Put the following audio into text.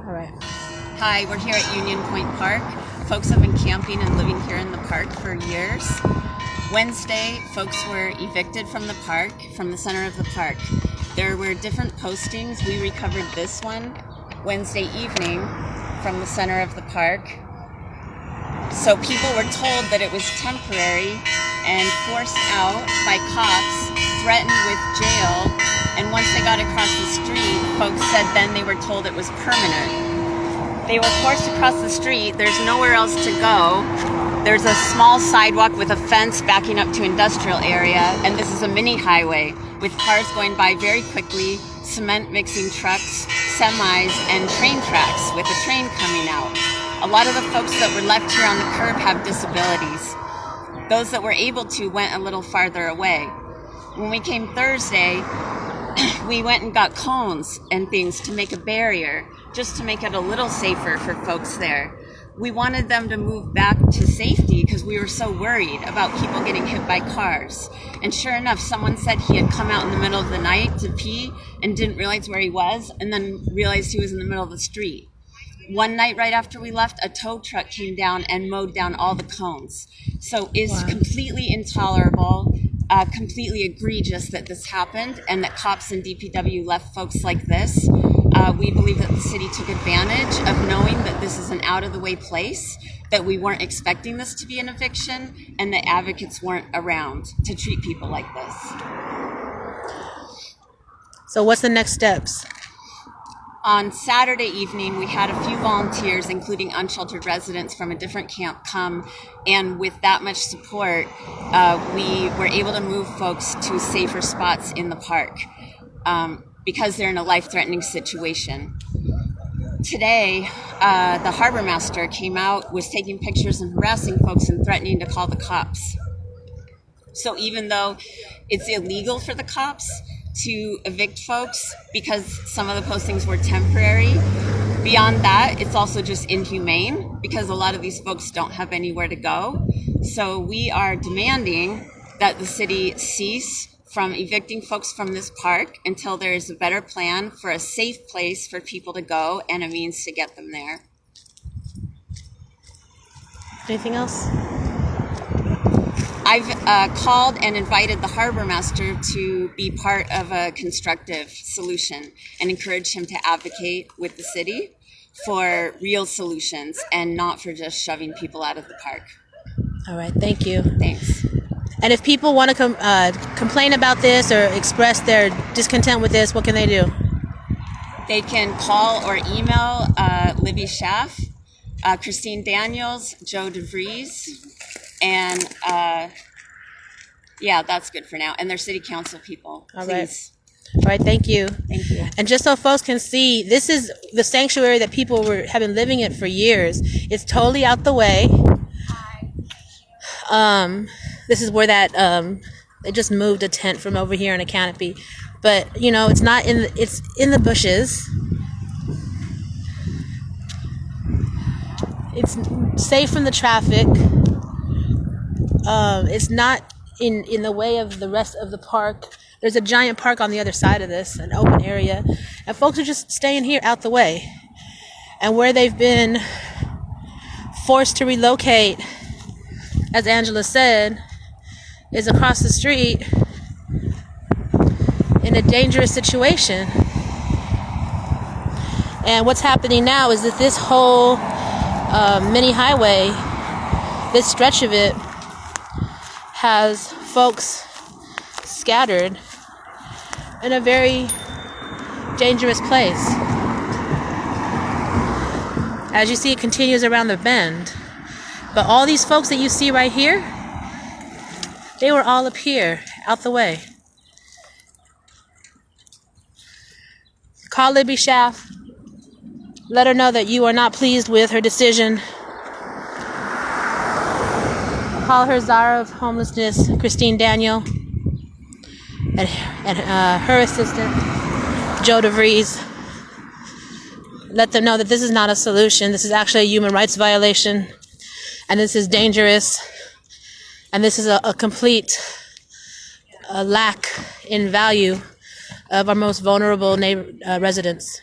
All right. Hi, we're here at Union Point Park. Folks have been camping and living here in the park for years. Wednesday, folks were evicted from the park, from the center of the park. There were different postings. We recovered this one Wednesday evening from the center of the park. So people were told that it was temporary and forced out by cops, threatened with jail, and once they got across the street, folks said then they were told it was permanent. They were forced across the street. There's nowhere else to go. There's a small sidewalk with a fence backing up to industrial area, and this is a mini highway with cars going by very quickly, cement mixing trucks, semis, and train tracks with a train coming out. A lot of the folks that were left here on the curb have disabilities. Those that were able to went a little farther away. When we came Thursday, we went and got cones and things to make a barrier, just to make it a little safer for folks there. We wanted them to move back to safety because we were so worried about people getting hit by cars. And sure enough, someone said he had come out in the middle of the night to pee and didn't realize where he was, and then realized he was in the middle of the street. One night right after we left, a tow truck came down and mowed down all the cones. So it's completely intolerable, completely egregious that this happened and that cops and DPW left folks like this. We believe that the city took advantage of knowing that this is an out-of-the-way place, that we weren't expecting this to be an eviction, and that advocates weren't around to treat people like this. So what's the next steps? On Saturday evening, we had a few volunteers, including unsheltered residents from a different camp, come, and with that much support, we were able to move folks to safer spots in the park because they're in a life-threatening situation. Today, the harbor master came out, was taking pictures and harassing folks and threatening to call the cops. So even though it's illegal for the cops to evict folks because some of the postings were temporary, beyond that, it's also just inhumane because a lot of these folks don't have anywhere to go. So we are demanding that the city cease from evicting folks from this park until there is a better plan for a safe place for people to go and a means to get them there. Anything else? I've called and invited the harbor master to be part of a constructive solution and encourage him to advocate with the city for real solutions and not for just shoving people out of the park. All right, thank you. Thanks. And if people want to complain about this or express their discontent with this, what can they do? They can call or email Libby Schaff, Christine Daniels, Joe DeVries, and yeah, that's good for now. And they're city council people. All Please. right. All right, thank you. Thank you. And just so folks can see, this is the sanctuary that people have been living in for years. It's totally out the way. This is where that they just moved a tent from over here in a canopy, but you know it's not in. It's in the bushes. It's safe from the traffic. It's not in the way of the rest of the park. There's a giant park on the other side of this, an open area, and folks are just staying here out the way. And where they've been forced to relocate, as Angela said, is across the street in a dangerous situation. And what's happening now is that this whole mini highway, this stretch of it, has folks scattered in a very dangerous place. As you see, it continues around the bend. But all these folks that you see right here, they were all up here, out the way. Call Libby Schaff. Let her know that you are not pleased with her decision. Call her Zara of Homelessness, Christine Daniel, and her assistant, Joe DeVries. Let them know that this is not a solution. This is actually a human rights violation. And this is dangerous. And this is a complete lack in value of our most vulnerable residents.